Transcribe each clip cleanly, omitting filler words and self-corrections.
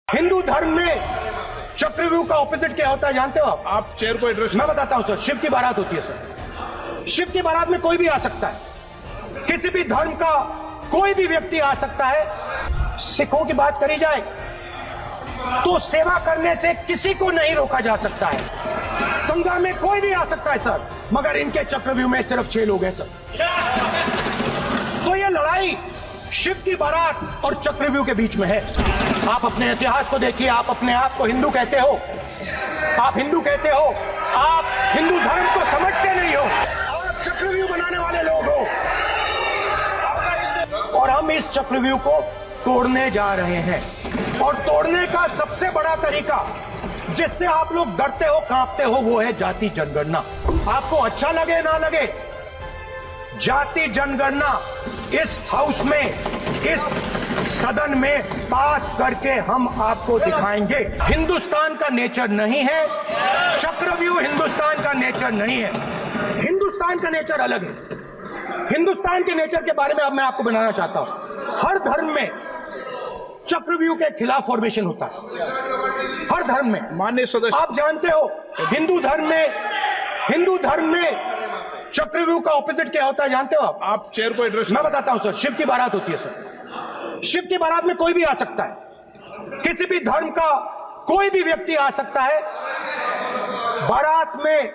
हिंदू धर्म में चक्रव्यूह का ऑपोजिट क्या होता है जानते हो आप चेयर को एड्रेस। मैं बताता हूं सर। शिव की बारात होती है सर। शिव की बारात में कोई भी आ सकता है, किसी भी धर्म का कोई भी व्यक्ति आ सकता है। सिखों की बात करी जाए तो सेवा करने से किसी को नहीं रोका जा सकता है। संघा में कोई भी आ सकता है सर, मगर इनके चक्रव्यूह में सिर्फ 6 लोग हैं सर। तो ये लड़ाई शिव की बारात और चक्रव्यूह के बीच में है। आप अपने इतिहास को देखिए, आप अपने आप को हिंदू कहते हो, आप हिंदू कहते हो, आप हिंदू धर्म को समझते नहीं हो, आप चक्रव्यूह बनाने वाले लोग हो। और हम इस चक्रव्यूह को तोड़ने जा रहे हैं, और तोड़ने का सबसे बड़ा तरीका जिससे आप लोग डरते हो, कांपते हो, वो है जाति जनगणना। आपको अच्छा लगे ना लगे, जाति जनगणना इस हाउस में, इस सदन में पास करके हम आपको दिखाएंगे। हिंदुस्तान का नेचर नहीं है चक्रव्यूह, हिंदुस्तान का नेचर नहीं है। हिंदुस्तान का नेचर अलग है। हिंदुस्तान के नेचर के बारे में अब मैं आपको बनाना चाहता हूं। हर धर्म में चक्रव्यूह के खिलाफ फॉर्मेशन होता है, हर धर्म में। माननीय सदस्य, आप जानते हो हिंदू धर्म में चक्रव्यूह का ऑपोजिट क्या होता है जानते हो आप चेयर को एड्रेस। मैं बताता हूं सर। शिव की बारात होती है सर। शिव की बारात में कोई भी आ सकता है, किसी भी धर्म का कोई भी व्यक्ति आ सकता है, बारात में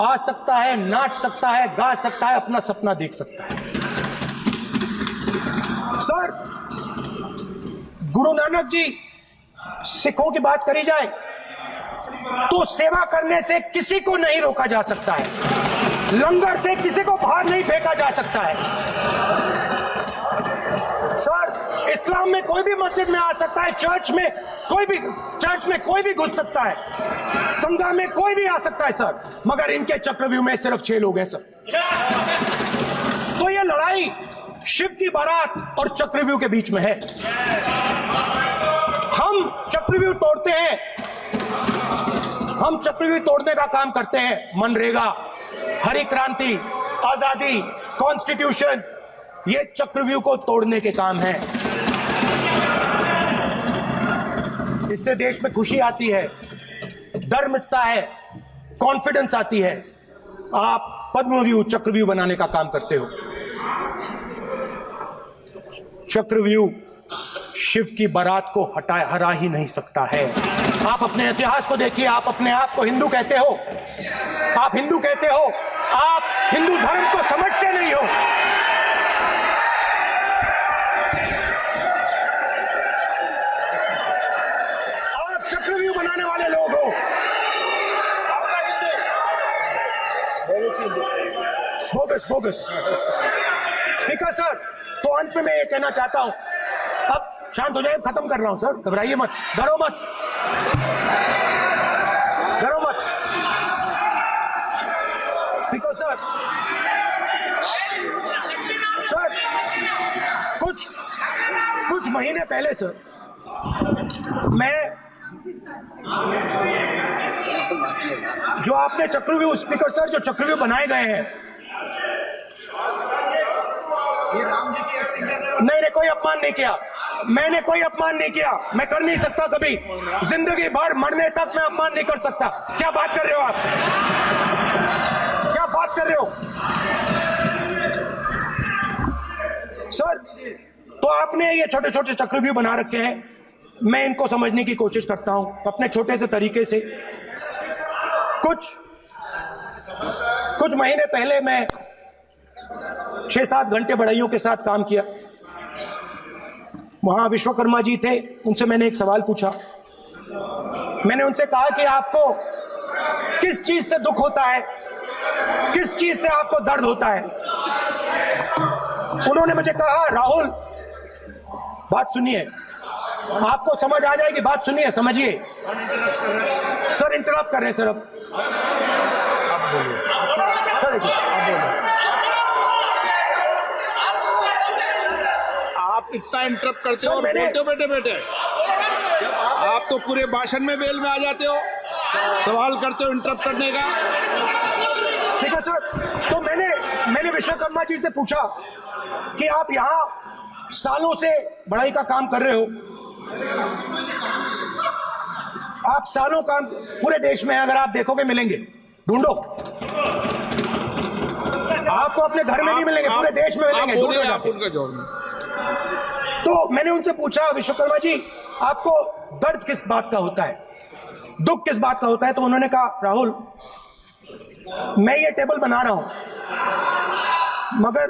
आ सकता है, नाच सकता है, गा सकता है, अपना सपना देख सकता है। सर, गुरु नानक जी, सिखों की बात करी जाए तो सेवा करने से किसी को नहीं रोका जा सकता है, लंगर से किसी को बाहर नहीं फेंका जा सकता है। सर, इस्लाम में कोई भी मस्जिद में आ सकता है, चर्च में कोई भी घुस सकता है, संघा में कोई भी आ सकता है सर, मगर इनके चक्रव्यूह में सिर्फ 6 लोग हैं सर। तो ये लड़ाई शिव की बारात और चक्रव्यूह के बीच में है। हम चक्रव्यूह तोड़ते हैं, हम चक्रव्यूह तोड़ने का काम करते हैं। मनरेगा, हरी क्रांति, आजादी, कॉन्स्टिट्यूशन, ये चक्रव्यूह को तोड़ने के काम है। इससे देश में खुशी आती है, डर मिटता है, कॉन्फिडेंस आती है। आप पद्मव्यूह चक्रव्यूह बनाने का काम करते हो। चक्रव्यूह शिव की बारात को हरा ही नहीं सकता है। आप अपने इतिहास को देखिए, आप अपने आप को हिंदू कहते हो, आप हिंदू कहते हो, आप हिंदू धर्म को समझते नहीं हो। आप चक्रव्यूह बनाने वाले लोग हो। बोगस। स्पीकर सर, तो अंत में मैं ये कहना चाहता हूं, अब शांत हो जाए, खत्म कर रहा हूं सर, घबराइए मत, डरो मत। स्पीकर सर, कुछ महीने पहले सर, मैं जो आपने चक्रव्यूह, स्पीकर सर, जो चक्रव्यूह बनाए गए हैं, नहीं, कोई अपमान नहीं किया, मैंने कोई अपमान नहीं किया, मैं कर नहीं सकता कभी, जिंदगी भर मरने तक मैं अपमान नहीं कर सकता। क्या बात कर रहे हो आप, क्या बात कर रहे हो सर? तो आपने ये छोटे छोटे चक्रव्यूह बना रखे हैं, मैं इनको समझने की कोशिश करता हूं अपने छोटे से तरीके से। कुछ महीने पहले मैं 6-7 घंटे बढ़इयों के साथ काम किया। वहां विश्वकर्मा जी थे, उनसे मैंने एक सवाल पूछा। मैंने उनसे कहा कि आपको किस चीज से दुख होता है, किस चीज से आपको दर्द होता है? उन्होंने मुझे कहा, राहुल, बात सुनिए, आपको समझ आ जाएगी, बात सुनिए, समझिए। सर, इंटरप्ट कर रहे हैं सर, अब आप इतना इंटरप्ट करते हो और बोलते हो बेटे, आप तो पूरे भाषण में बेल में आ जाते हो, सवाल करते हो इंटरप्ट करने का। ठीक है सर, तो मैंने विश्वकर्मा जी से पूछा कि आप यहाँ सालों से बढ़ाई का काम कर रहे हो, आप सालों काम पूरे देश में अगर आप देखोगे मिलेंगे, ढूंढो। आपको अपने घर में नहीं मिलेंगे, पूरे देश में मिलेंगे, ढूंढो जाके। तो मैंने उनसे पूछा, विश्वकर्मा जी आपको दर्द किस बात का होता है, दुख किस बात का होता है? तो उन्होंने कहा, राहुल मैं ये टेबल बना रहा हूं, मगर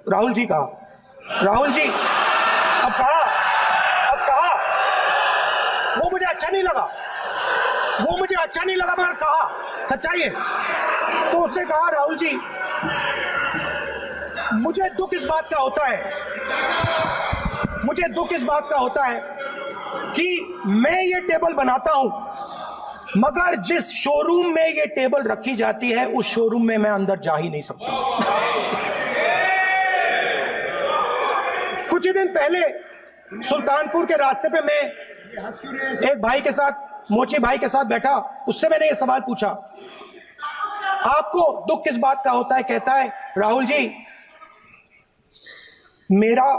राहुल जी कहा, राहुल जी अब कहा वो मुझे अच्छा नहीं लगा, मगर कहा सच्चाई है। तो उसने कहा, राहुल जी मुझे दुख इस बात का होता है कि मैं ये टेबल बनाता हूं, मगर जिस शोरूम में ये टेबल रखी जाती है उस शोरूम में मैं अंदर जा ही नहीं सकता। कुछ ही दिन पहले सुल्तानपुर के रास्ते पे मैं एक भाई के साथ, मोची भाई के साथ बैठा, उससे मैंने ये सवाल पूछा, आपको दुख किस बात का होता है? कहता है, राहुल जी मेरा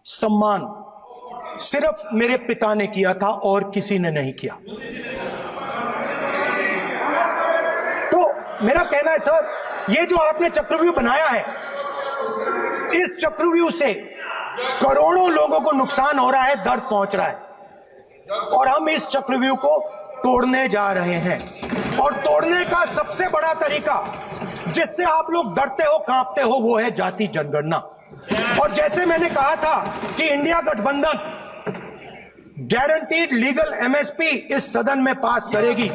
सम्मान सिर्फ मेरे पिता ने किया था और किसी ने नहीं किया। तो मेरा कहना है सर, ये जो आपने चक्रव्यूह बनाया है, इस चक्रव्यूह से करोड़ों लोगों को नुकसान हो रहा है, दर्द पहुंच रहा है, और हम इस चक्रव्यूह को तोड़ने जा रहे हैं। और तोड़ने का सबसे बड़ा तरीका जिससे आप लोग डरते हो, कांपते हो, वो है जाति जनगणना। और जैसे मैंने कहा था कि इंडिया गठबंधन गारंटीड लीगल एमएसपी इस सदन में पास करेगी,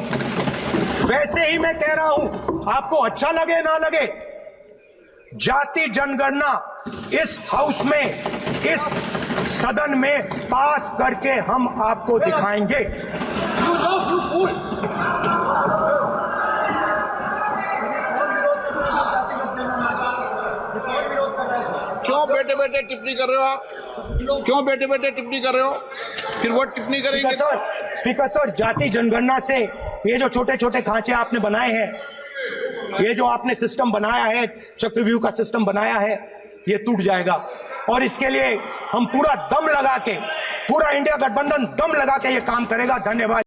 वैसे ही मैं कह रहा हूं, आपको अच्छा लगे ना लगे, जाति जनगणना इस हाउस में, इस सदन में पास करके हम आपको दिखाएंगे। क्यों बेटे बेटे टिप्पणी कर रहे हो आप? क्यों बेटे बेटे टिप्पणी कर रहे हो? फिर वो टिप्पणी करेंगे। स्पीकर सर, जाति जनगणना से ये जो छोटे छोटे खांचे आपने बनाए हैं, ये जो आपने सिस्टम बनाया है, चक्रव्यूह का सिस्टम बनाया है, ये टूट जाएगा। और इसके लिए हम पूरा दम लगा के, पूरा इंडिया गठबंधन दम लगा के ये काम करेगा। धन्यवाद।